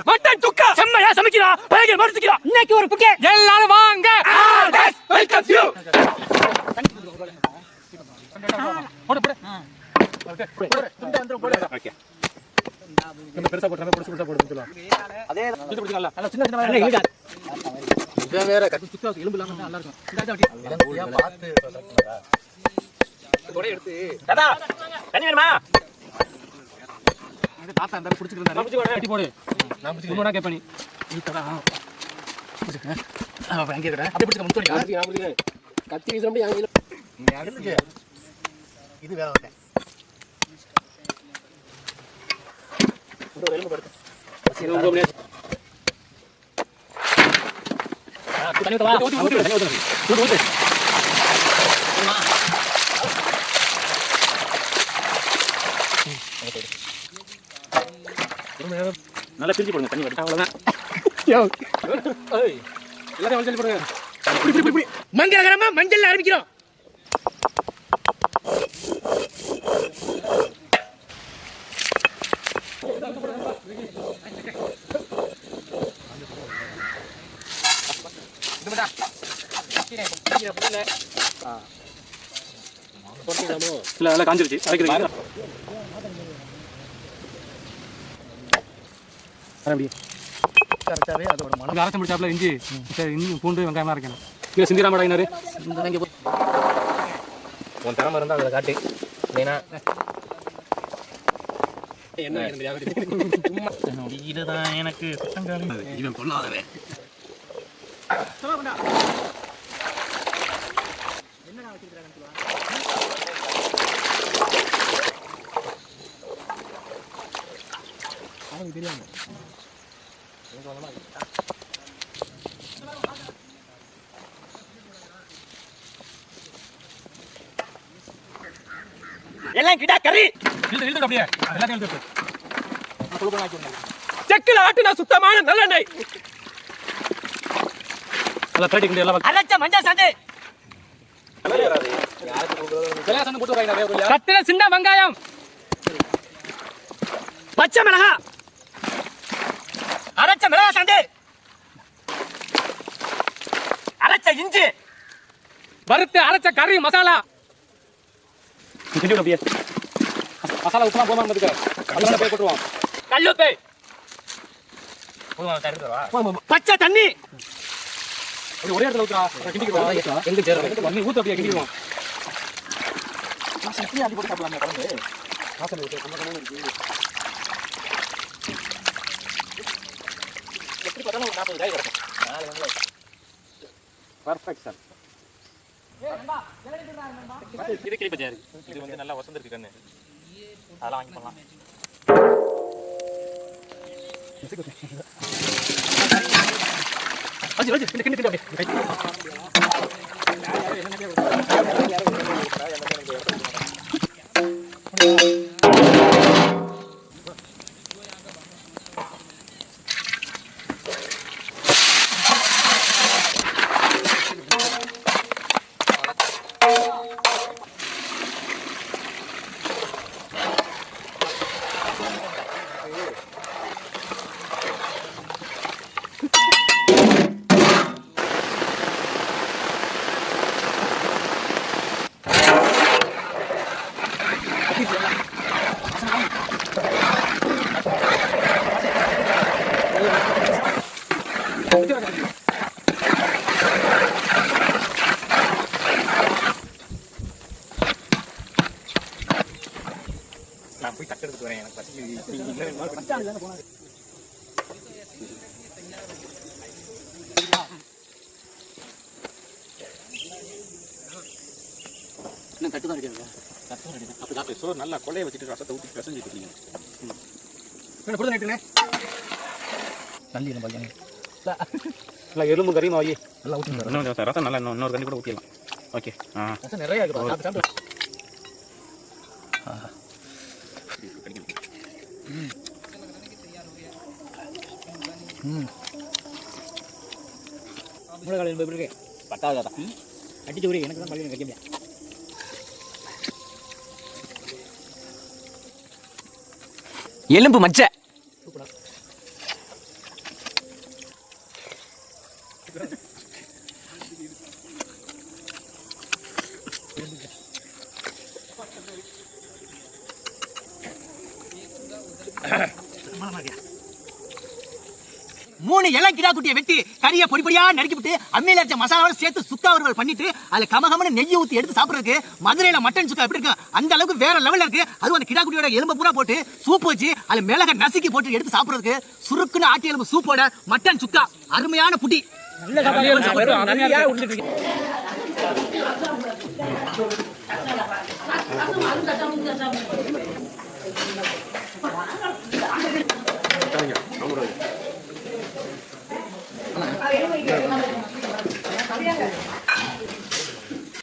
Mutton சுக்கா செம்மையா சமைக்கிறா, பயங்கர மறுத்துக்கிறா. இன்னைக்கு ஒரு புக்கே எல்லாரும் வாங்க. Welcome you. போடு போடு. ஓகே போடு. துண்டு வந்து போடு. ஓகே. நம்ம பெருசா போடுறோம், பொடிசா போடு சொல்லலாம். அதே இது பிடிச்சல. நல்ல சின்ன சின்ன வேற இல்ல. இது வேற கட்டு சுக்கா எலும்பு இல்லாம நல்லா இருக்கும். இந்த ஆட்டி பார்த்து சொல்றீங்களா? கொடை எடுத்து. தாத்தா தண்ணி வேணுமா? இந்த தாத்தா அந்த புடிச்சிட்டு இருந்தாரு. கட்டி போடு. நான் புடிச்சு போடா கேப்ப நீ. நீ தடா. புடிச்சுக்க. அங்க இருக்கடா. அப்படியே புடிச்சு முத்தோடி. நான் புடிக்கிறேன். கத்தி வீசறப்ப யாங்க நீ அடுத்து. இது வேற ஓகே. ஒரு எலும்பு படுத்து. சரி உங்க முடியாது. தண்ணி ஊத்து வா. ஊத்து தண்ணி ஊத்து. ஊத்து. நல்லா பிரிச்சு போடுங்க தண்ணி வடி. அவ்வளவுதான். யோ. ஏய். எல்லாரும் வளைச்சு போடுங்க. இப்படி. மங்களகரமா மஞ்சள்ல ஆரம்பிக்கிறோம். இதுடா. கீரை போடல. போடுறீங்களோ? இல்ல எல்லாம் காஞ்சிருச்சு. அரைக்கிறீங்க. அப்படியே கரெக்டாவே அதோட மனம் அரசம் பிடிச்சாப்ல இஞ்சி பூண்டு வெங்காயமா இருக்கணும். கீழே சிந்திராம டாயினாரு உன் திறமை இருந்தா அதை காட்டு. இல்லைன்னா என்ன இதுதான் எனக்கு இவன் கொள்ளாதவே. என்ன தெரியாம எல்லாம் கிட்டா கறி அப்படியே எல்லாத்தையும் செக்கில் ஆட்டுனா சுத்தமான நல்லெண்ணெய். அரைச்ச மஞ்சள் சாந்து கத்திர சின்ன வெங்காயம் பச்சை மிளகா அரைச்ச மிளகா சாந்து அரைச்ச இஞ்சி வறுத்து அரைச்ச கறி மசாலா. மசாலா உப்புலாம் போமா போட்டுருவோம். கல்லுப்பு பச்சை தண்ணி ஒரே இடத்துல ஊத்துறா. எங்க சேரும் ஊத்து அப்படியே கிண்டிடுவோம். போட்டு சாப்பிடலாம் குழம்பு வாசனை இருக்கு. எப்படி பார்த்தாலும் ஒரு 40 காய் கிடைக்கும். Perfect sir. இது கிளி பஜாரி. இது வந்து நல்லா வசந்திருக்கு கண்ணு. அதெல்லாம் வாங்கி பண்ணலாம். நான் போய் தட்டு எடுத்துட்டு வரேன். எனக்கு தட்டு தான் அடிக்கிறதா? தட்டு தான் அடிக்கிறேன். அப்போ சாப்பிட்டு சோறு நல்லா கொள்ளையை வச்சுட்டு ரசத்தை ஊற்றி பிசைஞ்சு கொடுத்தீங்க. என்ன கொடுத்து நட்டுனே தள்ளி இல்லை நல்லா எலும்பு கறியும் வாங்கி நல்லா ஊற்றி இன்னும் ரசம் நல்லா இன்னொரு தண்ணி கூட ஊற்றிடலாம். ஓகே ரசம் நிறையா இருக்கும். மூளைக்கால எலும்பு எப்படி இருக்கு? பட்டாதா அடிச்சு விடு. எனக்கு தான் பள்ளி வைக்க முடியாது. எலும்பு மச்சை. மூணு இளம் கிடா குட்டியை வெட்டி கறியை பொடி பொடியா நறுக்கி விட்டு அம்மியில அரைச்ச மசாலாவோட சேர்த்து சுக்கா வறுவல் பண்ணிட்டு அதுல கமகமன்னு நெய்யை ஊத்தி எடுத்து சாப்பிடுறதுக்கு மதுரையில மட்டன் சுக்கா எப்படி இருக்கு அந்த அளவுக்கு வேற லெவல்ல இருக்கு. அதுவும் அந்த கிடா குட்டியோட எலும்பு பூரா போட்டு சூப் வச்சு அதுல மிளக நசுக்கி போட்டு எடுத்து சாப்பிடுறதுக்கு சுருக்குன்னு ஆட்டி எலும்பு சூப்போட மட்டன் சுக்கா அருமையான புட்டி.